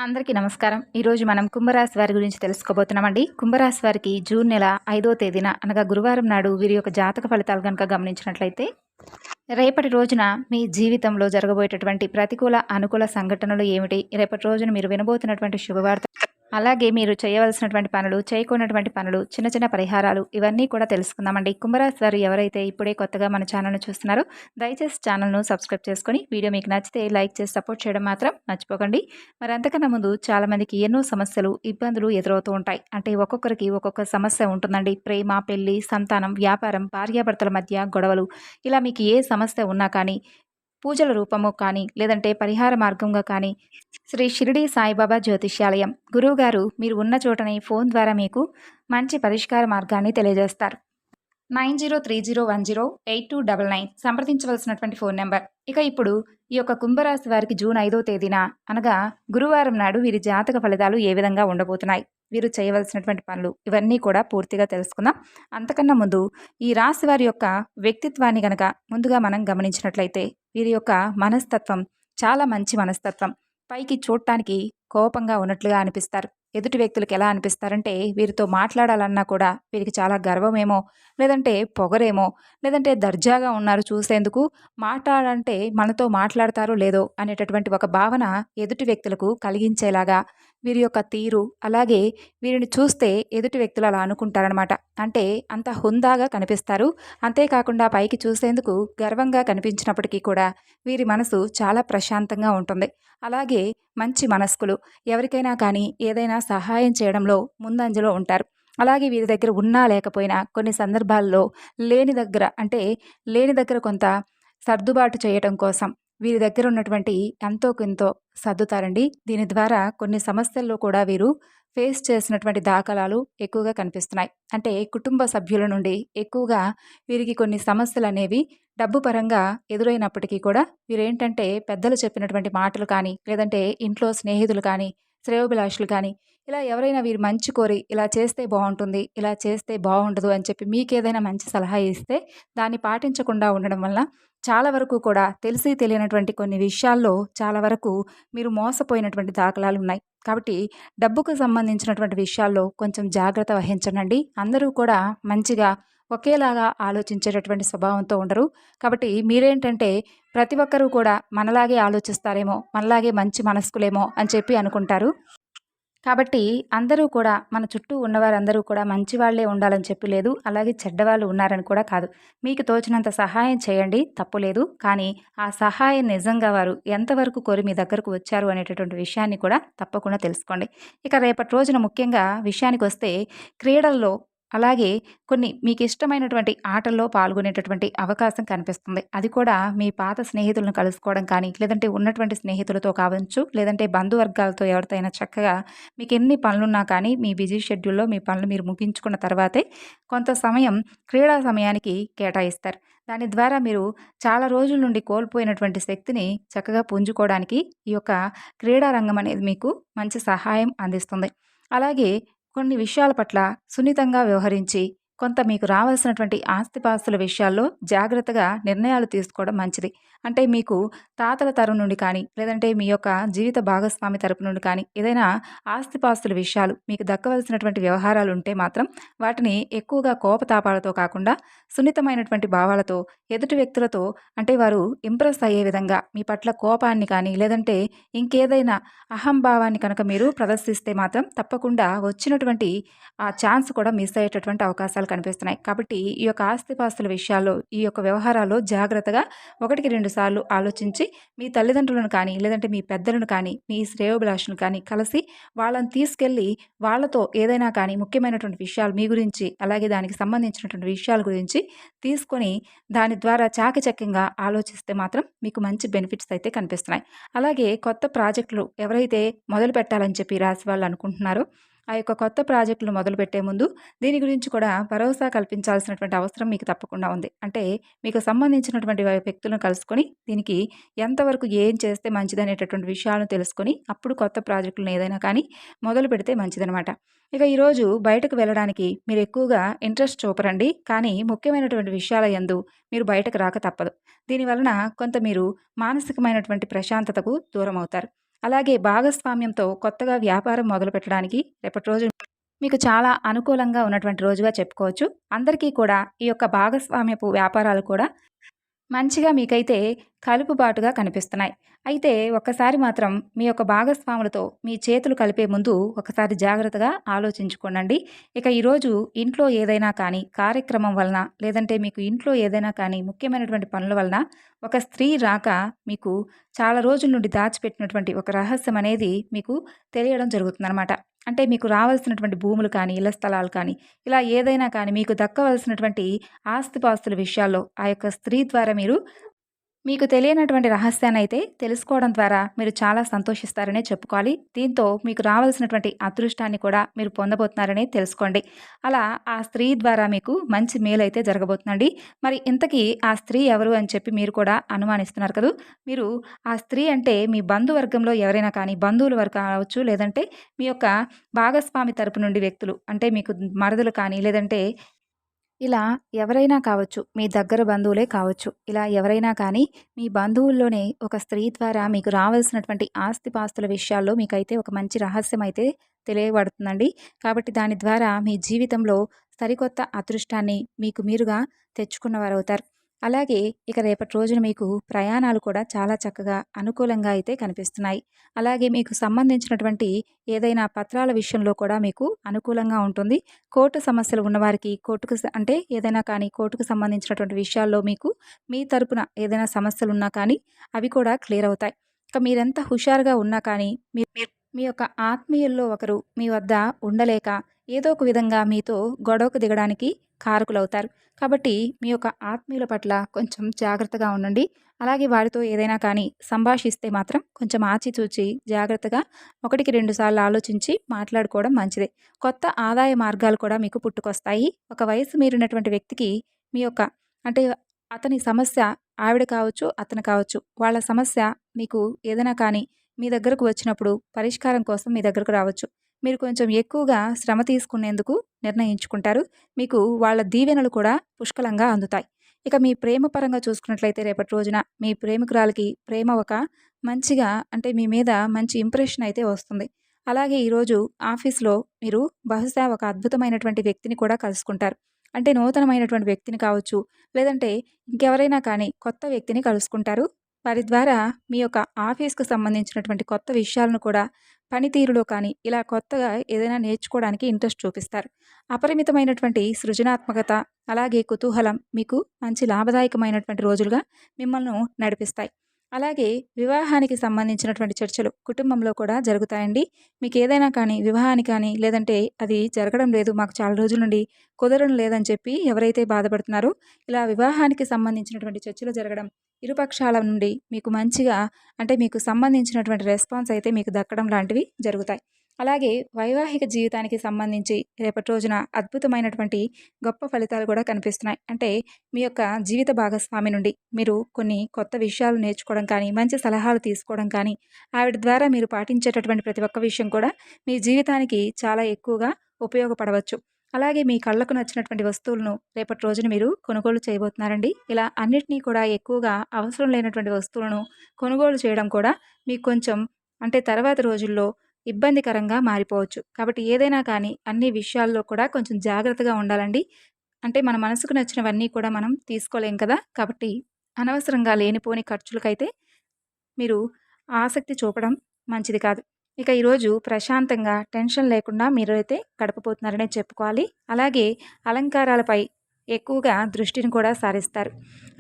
అందరికీ నమస్కారం. ఈరోజు మనం కుంభరాశి వారి గురించి తెలుసుకోబోతున్నామండి. కుంభరాశి వారికి జూన్ నెల 5వ తేదీన అనగా గురువారం నాడు వీరి యొక్క జాతక ఫలితాలు గనుక గమనించినట్లయితే, రేపటి రోజున మీ జీవితంలో జరగబోయేటటువంటి ప్రతికూల, అనుకూల సంఘటనలు ఏమిటి? రేపటి రోజున మీరు వినబోతున్నటువంటి శుభవార్త, అలాగే మీరు చేయవలసినటువంటి పనులు, చేయకూడనటువంటి పనులు, చిన్న చిన్న పరిహారాలు ఇవన్నీ కూడా తెలుసుకుందామండి. కుంభరాశి వారు ఎవరైతే ఇప్పుడే కొత్తగా మన ఛానల్‌ను చూస్తున్నారో దయచేసి ఛానల్‌ను సబ్స్క్రైబ్ చేసుకొని, వీడియో మీకు నచ్చితే లైక్ చేసి సపోర్ట్ చేయడం మాత్రం మర్చిపోకండి. మరి అంతకన్నా ముందు చాలామందికి ఎన్నో సమస్యలు, ఇబ్బందులు ఎదురవుతూ ఉంటాయి. అంటే ఒక్కొక్కరికి ఒక్కొక్క సమస్య ఉంటుందండి. ప్రేమ, పెళ్లి, సంతానం, వ్యాపారం, భార్యాభర్తల మధ్య గొడవలు, ఇలా మీకు ఏ సమస్య ఉన్నా కానీ పూజల రూపము కానీ, లేదంటే పరిహార మార్గంగా కానీ, శ్రీ షిరిడి సాయిబాబా జ్యోతిష్యాలయం గురువుగారు మీరు ఉన్న చోటనే ఫోన్ ద్వారా మీకు మంచి పరిష్కార మార్గాన్ని తెలియజేస్తారు. 9030108299 సంప్రదించవలసినటువంటి ఫోన్ నెంబర్. ఇక ఇప్పుడు ఈ యొక్క కుంభరాశి వారికి జూన్ 5వ తేదీన అనగా గురువారం నాడు వీరి జాతక ఫలితాలు ఏ విధంగా ఉండబోతున్నాయి, వీరు చేయవలసినటువంటి పనులు ఇవన్నీ కూడా పూర్తిగా తెలుసుకుందాం. అంతకన్నా ముందు ఈ రాశి వారి యొక్క వ్యక్తిత్వాన్ని గనక ముందుగా మనం గమనించినట్లయితే, వీరి యొక్క మనస్తత్వం చాలా మంచి మనస్తత్వం. పైకి చూడటానికి కోపంగా ఉన్నట్లుగా అనిపిస్తారు. ఎదుటి వ్యక్తులకు ఎలా అనిపిస్తారంటే, వీరితో మాట్లాడాలన్నా కూడా వీరికి చాలా గర్వమేమో, లేదంటే పొగరేమో, లేదంటే దర్జాగా ఉన్నారు చూసేందుకు, మాట్లాడంటే మనతో మాట్లాడతారో లేదో అనేటటువంటి ఒక భావన ఎదుటి వ్యక్తులకు కలిగించేలాగా వీరి యొక్క తీరు, అలాగే వీరిని చూస్తే ఎదుటి వ్యక్తులు అలా అనుకుంటారనమాట. అంటే అంత హుందాగా కనిపిస్తారు. అంతేకాకుండా పైకి చూసేందుకు గర్వంగా కనిపించినప్పటికీ కూడా వీరి మనసు చాలా ప్రశాంతంగా ఉంటుంది. అలాగే మంచి మనస్కులు. ఎవరికైనా కానీ ఏదైనా సహాయం చేయడంలో ముందంజలో ఉంటారు. అలాగే వీరి దగ్గర ఉన్నా లేకపోయినా కొన్ని సందర్భాల్లో లేని దగ్గర కొంత సర్దుబాటు చేయటం కోసం వీరి దగ్గర ఉన్నటువంటి ఎంతో కొంత సర్దుతారండి. దీని ద్వారా కొన్ని సమస్యల్లో కూడా వీరు ఫేస్ చేసినటువంటి దాఖలాలు ఎక్కువగా కనిపిస్తున్నాయి. అంటే కుటుంబ సభ్యుల నుండి ఎక్కువగా వీరికి కొన్ని సమస్యలు అనేవి డబ్బు పరంగా ఎదురైనప్పటికీ కూడా వీరేంటంటే పెద్దలు చెప్పినటువంటి మాటలు కానీ, లేదంటే ఇంట్లో స్నేహితులు కానీ, శ్రేయోభిలాషులు కానీ, ఇలా ఎవరైనా వీరు మంచి కోరి ఇలా చేస్తే బాగుంటుంది, ఇలా చేస్తే బాగుండదు అని చెప్పి మీకేదైనా మంచి సలహా ఇస్తే దాన్ని పాటించకుండా ఉండడం వల్ల చాలా వరకు కూడా తెలిసి తెలియనటువంటి కొన్ని విషయాల్లో చాలా వరకు మీరు మోసపోయినటువంటి దాఖలాలు ఉన్నాయి. కాబట్టి డబ్బుకు సంబంధించినటువంటి విషయాల్లో కొంచెం జాగ్రత్త వహించండి. అందరూ కూడా మంచిగా ఒకేలాగా ఆలోచించేటటువంటి స్వభావంతో ఉండరు. కాబట్టి మీరేంటంటే ప్రతి ఒక్కరూ కూడా మనలాగే ఆలోచిస్తారేమో, మనలాగే మంచి మనస్కులేమో అని చెప్పి అనుకుంటారు. కాబట్టి అందరూ కూడా మన చుట్టూ ఉన్నవారందరూ కూడా మంచి వాళ్ళే ఉండాలని చెప్పి లేదు. అలాగే చెడ్డవాళ్ళు ఉన్నారని కూడా కాదు. మీకు తోచినంత సహాయం చేయండి, తప్పు లేదు. కానీ ఆ సహాయం నిజంగా వారు ఎంతవరకు కోరి మీ దగ్గరకు వచ్చారు అనేటటువంటి విషయాన్ని కూడా తప్పకుండా తెలుసుకోండి. ఇక రేపటి రోజున ముఖ్యంగా విషయానికొస్తే, క్రీడల్లో అలాగే కొన్ని మీకు ఇష్టమైనటువంటి ఆటల్లో పాల్గొనేటటువంటి అవకాశం కనిపిస్తుంది. అది కూడా మీ పాత స్నేహితులను కలుసుకోవడం కానీ, లేదంటే ఉన్నటువంటి స్నేహితులతో కావచ్చు, లేదంటే బంధువర్గాలతో ఎవరితో అయినా చక్కగా మీకు ఎన్ని పనులున్నా కానీ మీ బిజీ షెడ్యూల్లో మీ పనులు మీరు ముగించుకున్న తర్వాతే కొంత సమయం క్రీడా సమయానికి కేటాయిస్తారు. దాని ద్వారా మీరు చాలా రోజుల నుండి కోల్పోయినటువంటి శక్తిని చక్కగా పుంజుకోవడానికి ఈ యొక్క క్రీడా రంగం అనేది మీకు మంచి సహాయం అందిస్తుంది. అలాగే కొన్ని విషయాల పట్ల సున్నితంగా వ్యవహరించి కొంత మీకు రావాల్సినటువంటి ఆస్తిపాస్తుల విషయాల్లో జాగ్రత్తగా నిర్ణయాలు తీసుకోవడం మంచిది. అంటే మీకు తాతల తరం నుండి కానీ, లేదంటే మీ యొక్క జీవిత భాగస్వామి తరపు నుండి కానీ ఏదైనా ఆస్తిపాస్తుల విషయాలు మీకు దక్కవలసినటువంటి వ్యవహారాలు ఉంటే మాత్రం వాటిని ఎక్కువగా కోపతాపాలతో కాకుండా సున్నితమైనటువంటి భావాలతో ఎదుటి వ్యక్తులతో, అంటే వారు ఇంప్రెస్ అయ్యే విధంగా మీ పట్ల కోపాన్ని కానీ, లేదంటే ఇంకేదైనా అహంభావాన్ని కనుక మీరు ప్రదర్శిస్తే మాత్రం తప్పకుండా వచ్చినటువంటి ఆ ఛాన్స్ కూడా మిస్ అయ్యేటటువంటి అవకాశాలు కనిపిస్తున్నాయి. కాబట్టి ఈ యొక్క ఆస్తిపాస్తుల విషయాల్లో, ఈ యొక్క వ్యవహారాల్లో జాగ్రత్తగా 1, 2 సార్లు ఆలోచించి మీ తల్లిదండ్రులను కానీ, లేదంటే మీ పెద్దలను కానీ, మీ శ్రేయోభిలాషులను కానీ కలిసి వాళ్ళని తీసుకెళ్ళి వాళ్ళతో ఏదైనా కానీ ముఖ్యమైనటువంటి విషయాలు మీ గురించి, అలాగే దానికి సంబంధించినటువంటి విషయాల గురించి తీసుకొని దాని ద్వారా చాకచక్యంగా ఆలోచిస్తే మాత్రం మీకు మంచి బెనిఫిట్స్ అయితే కనిపిస్తున్నాయి. అలాగే కొత్త ప్రాజెక్టులు ఎవరైతే మొదలు పెట్టాలని చెప్పి రాశి వాళ్ళు అనుకుంటున్నారో, ఆ యొక్క కొత్త ప్రాజెక్టులు మొదలుపెట్టే ముందు దీని గురించి కూడా భరోసా కల్పించాల్సినటువంటి అవసరం మీకు తప్పకుండా ఉంది. అంటే మీకు సంబంధించినటువంటి వ్యక్తులను కలుసుకొని దీనికి ఎంతవరకు ఏం చేస్తే మంచిదనేటటువంటి విషయాలను తెలుసుకొని అప్పుడు కొత్త ప్రాజెక్టులను ఏదైనా కానీ మొదలు పెడితే మంచిదనమాట. ఇక ఈరోజు బయటకు వెళ్ళడానికి మీరు ఎక్కువగా ఇంట్రెస్ట్ చూపరండి. కానీ ముఖ్యమైనటువంటి విషయాల యందు మీరు బయటకు రాక తప్పదు. దీనివలన కొంత మీరు మానసికమైనటువంటి ప్రశాంతతకు దూరం అవుతారు. అలాగే భాగస్వామ్యంతో కొత్తగా వ్యాపారం మొదలుపెట్టడానికి రేపటి రోజు మీకు చాలా అనుకూలంగా ఉన్నటువంటి రోజుగా చెప్పుకోవచ్చు. అందరికీ కూడా ఈ యొక్క భాగస్వామ్యపు వ్యాపారాలు కూడా మంచిగా మీకైతే కలుపుబాటుగా కనిపిస్తున్నాయి. అయితే ఒక్కసారి మాత్రం మీ యొక్క భాగస్వాములతో మీ చేతులు కలిపే ముందు ఒకసారి జాగ్రత్తగా ఆలోచించుకోండి. ఇక ఈరోజు ఇంట్లో ఏదైనా కానీ కార్యక్రమం వలన, లేదంటే మీకు ఇంట్లో ఏదైనా కానీ ముఖ్యమైనటువంటి పనుల వలన ఒక స్త్రీ రాక మీకు చాలా రోజుల నుండి దాచిపెట్టినటువంటి ఒక రహస్యం అనేది మీకు తెలియడం జరుగుతుందనమాట. అంటే మీకు రావాల్సినటువంటి భూములు కానీ, ఇళ్ల స్థలాలు కానీ, ఇలా ఏదైనా కానీ మీకు దక్కవలసినటువంటి ఆస్తిపాస్తుల విషయాల్లో ఆ యొక్క స్త్రీ ద్వారా మీకు తెలియనటువంటి రహస్యాన్నయితే తెలుసుకోవడం ద్వారా మీరు చాలా సంతోషిస్తారనే చెప్పుకోవాలి. దీంతో మీకు రావాల్సినటువంటి అదృష్టాన్ని కూడా మీరు పొందబోతున్నారని తెలుసుకోండి. అలా ఆ స్త్రీ ద్వారా మీకు మంచి మేలైతే జరగబోతుందండి. మరి ఇంతకీ ఆ స్త్రీ ఎవరు అని చెప్పి మీరు కూడా అనుమానిస్తున్నారు కదూ! మీరు ఆ స్త్రీ అంటే మీ బంధువర్గంలో ఎవరైనా కానీ, బంధువుల వరకు కావచ్చు, లేదంటే మీ యొక్క భాగస్వామి తరపు నుండి వ్యక్తులు అంటే మీకు మరదలు కానీ, లేదంటే ఇలా ఎవరైనా కావచ్చు. మీ దగ్గర బంధువులే కావచ్చు. ఇలా ఎవరైనా కానీ మీ బంధువుల్లోనే ఒక స్త్రీ ద్వారా మీకు రావాల్సినటువంటి ఆస్తిపాస్తుల విషయాల్లో మీకైతే ఒక మంచి రహస్యం అయితే తెలియబడుతుందండి. కాబట్టి దాని ద్వారా మీ జీవితంలో సరికొత్త అదృష్టాన్ని మీకు మీరుగా తెచ్చుకున్నవారవుతారు. అలాగే ఇక రేపటి రోజున మీకు ప్రయాణాలు కూడా చాలా చక్కగా అనుకూలంగా అయితే కనిపిస్తున్నాయి. అలాగే మీకు సంబంధించినటువంటి ఏదైనా పత్రాల విషయంలో కూడా మీకు అనుకూలంగా ఉంటుంది. కోర్టు సమస్యలు ఉన్నవారికి కోర్టుకు అంటే ఏదైనా కానీ కోర్టుకు సంబంధించినటువంటి విషయాల్లో మీకు మీ తరపున ఏదైనా సమస్యలున్నా కానీ అవి కూడా క్లియర్ అవుతాయి. ఇక మీరెంత హుషారుగా ఉన్నా కానీ మీ యొక్క ఆత్మీయుల్లో ఒకరు మీ వద్ద ఉండలేక ఏదో ఒక విధంగా మీతో గొడవకు దిగడానికి కారకులవుతారు. కాబట్టి మీ యొక్క ఆత్మీయుల పట్ల కొంచెం జాగ్రత్తగా ఉండండి. అలాగే వారితో ఏదైనా కానీ సంభాషిస్తే మాత్రం కొంచెం ఆచితూచి జాగ్రత్తగా ఒకటికి 2 సార్లు ఆలోచించి మాట్లాడుకోవడం మంచిదే. కొత్త ఆదాయ మార్గాలు కూడా మీకు పుట్టుకొస్తాయి. ఒక వయసు మీరినటువంటి వ్యక్తికి మీ యొక్క అంటే అతని సమస్య ఆవిడ కావచ్చు, అతను కావచ్చు. వాళ్ళ సమస్య మీకు ఏదైనా కానీ మీ దగ్గరకు వచ్చినప్పుడు పరిష్కారం కోసం మీ దగ్గరకు రావచ్చు. మీరు కొంచెం ఎక్కువగా శ్రమ తీసుకునేందుకు నిర్ణయించుకుంటారు. మీకు వాళ్ళ దీవెనలు కూడా పుష్కలంగా అందుతాయి. ఇక మీ ప్రేమ పరంగా చూసుకున్నట్లయితే రేపటి రోజున మీ ప్రేమికురాలికి ప్రేమ ఒక మంచిగా అంటే మీ మీద మంచి ఇంప్రెషన్ అయితే వస్తుంది. అలాగే ఈరోజు ఆఫీస్‌లో మీరు బహుశా ఒక అద్భుతమైనటువంటి వ్యక్తిని కూడా కలుసుకుంటారు. అంటే నూతనమైనటువంటి వ్యక్తిని కావచ్చు, లేదంటే ఇంకెవరైనా కానీ కొత్త వ్యక్తిని కలుసుకుంటారు. వారి ద్వారా మీ యొక్క ఆఫీస్‌కు సంబంధించినటువంటి కొత్త విషయాలను కూడా పనితీరులో కానీ, ఇలా కొత్తగా ఏదైనా నేర్చుకోవడానికి ఇంట్రెస్ట్ చూపిస్తారు. అపరిమితమైనటువంటి సృజనాత్మకత, అలాగే కుతూహలం మీకు మంచి లాభదాయకమైనటువంటి రోజులుగా మిమ్మల్ని నడిపిస్తాయి. అలాగే వివాహానికి సంబంధించినటువంటి చర్చలు కుటుంబంలో కూడా జరుగుతాయండి. మీకేదైనా కానీ వివాహానికి కానీ, లేదంటే అది జరగడం లేదు, మాకు చాలా రోజుల నుండి కుదరడం లేదని చెప్పి ఎవరైతే బాధపడుతున్నారో, ఇలా వివాహానికి సంబంధించినటువంటి చర్చలు జరగడం, ఇరుపక్షాల నుండి మీకు మంచిగా అంటే మీకు సంబంధించినటువంటి రెస్పాన్స్ అయితే మీకు దక్కడం లాంటివి జరుగుతాయి. అలాగే వైవాహిక జీవితానికి సంబంధించి రేపటి రోజున అద్భుతమైనటువంటి గొప్ప ఫలితాలు కూడా కనిపిస్తున్నాయి. అంటే మీ యొక్క జీవిత భాగస్వామి నుండి మీరు కొన్ని కొత్త విషయాలు నేర్చుకోవడం కానీ, మంచి సలహాలు తీసుకోవడం కానీ, ఆవిడ ద్వారా మీరు పాటించేటటువంటి ప్రతి ఒక్క విషయం కూడా మీ జీవితానికి చాలా ఎక్కువగా ఉపయోగపడవచ్చు. అలాగే మీ కళ్ళకు నచ్చినటువంటి వస్తువులను రేపటి రోజున మీరు కొనుగోలు చేయబోతున్నారండి. ఇలా అన్నిటినీ కూడా ఎక్కువగా అవసరం లేనటువంటి వస్తువులను కొనుగోలు చేయడం కూడా మీకు కొంచెం అంటే తర్వాతి రోజుల్లో ఇబ్బందికరంగా మారిపోవచ్చు. కాబట్టి ఏదైనా కానీ అన్ని విషయాల్లో కూడా కొంచెం జాగ్రత్తగా ఉండాలండి. అంటే మన మనసుకు నచ్చినవన్నీ కూడా మనం తీసుకోలేం కదా! కాబట్టి అనవసరంగా లేనిపోని ఖర్చులకైతే మీరు ఆసక్తి చూపడం మంచిది కాదు. ఇక ఈరోజు ప్రశాంతంగా టెన్షన్ లేకుండా మీరైతే గడపబోతున్నారనే చెప్పుకోవాలి. అలాగే అలంకారాలపై ఎక్కువగా దృష్టిని కూడా సారిస్తారు.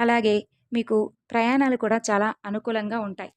అలాగే మీకు ప్రయాణాలు కూడా చాలా అనుకూలంగా ఉంటాయి.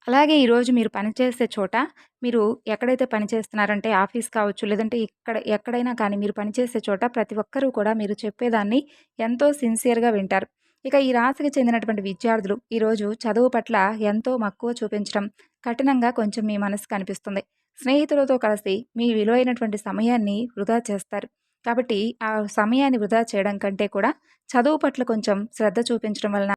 అలాగే ఈరోజు మీరు పనిచేసే చోట మీరు ఎక్కడైతే పని చేస్తున్నారంటే ఆఫీస్ కావచ్చు, లేదంటే ఎక్కడైనా కానీ మీరు పనిచేసే చోట ప్రతి ఒక్కరూ కూడా మీరు చెప్పేదాన్ని ఎంతో సిన్సియర్‌గా వింటారు. ఇక ఈ రాశికి చెందినటువంటి విద్యార్థులు ఈరోజు చదువు పట్ల ఎంతో మక్కువ చూపించడం, కఠినంగా కొంచెం మీ మనసుకు అనిపిస్తుంది. స్నేహితులతో కలిసి మీ విలువైనటువంటి సమయాన్ని వృధా చేస్తారు. కాబట్టి ఆ సమయాన్ని వృధా చేయడం కంటే కూడా చదువు పట్ల కొంచెం శ్రద్ధ చూపించడం వలన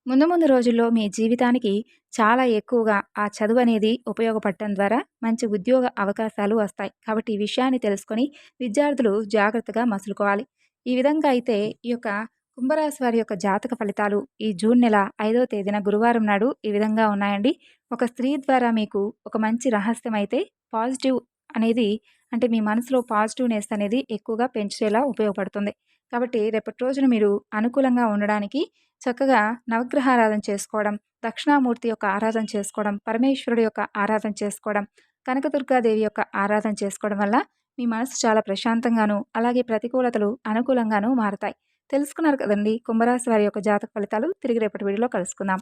ముందు ముందు రోజుల్లో మీ జీవితానికి చాలా ఎక్కువగా ఆ చదువు అనేది ఉపయోగపడటం ద్వారా మంచి ఉద్యోగ అవకాశాలు వస్తాయి. కాబట్టి ఈ విషయాన్ని తెలుసుకొని విద్యార్థులు జాగ్రత్తగా మసులుకోవాలి. ఈ విధంగా అయితే ఈ యొక్క కుంభరాశి వారి యొక్క జాతక ఫలితాలు ఈ జూన్ నెల 5వ తేదీన గురువారం నాడు ఈ విధంగా ఉన్నాయండి. ఒక స్త్రీ ద్వారా మీకు ఒక మంచి రహస్యం అయితే పాజిటివ్ అనేది అంటే మీ మనసులో పాజిటివ్‌నెస్ అనేది ఎక్కువగా పెంచేలా ఉపయోగపడుతుంది. కాబట్టి రేపటి రోజున మీరు అనుకూలంగా ఉండడానికి చక్కగా నవగ్రహారాధన చేసుకోవడం, దక్షిణామూర్తి యొక్క ఆరాధన చేసుకోవడం, పరమేశ్వరుడు యొక్క ఆరాధన చేసుకోవడం, కనకదుర్గాదేవి యొక్క ఆరాధన చేసుకోవడం వల్ల మీ మనసు చాలా ప్రశాంతంగాను, అలాగే ప్రతికూలతలు అనుకూలంగాను మారతాయి. తెలుసుకున్నారు కదండీ! కుంభరాశి వారి యొక్క జాతక ఫలితాలు. తిరిగి రేపటి వీడియోలో కలుసుకుందాం.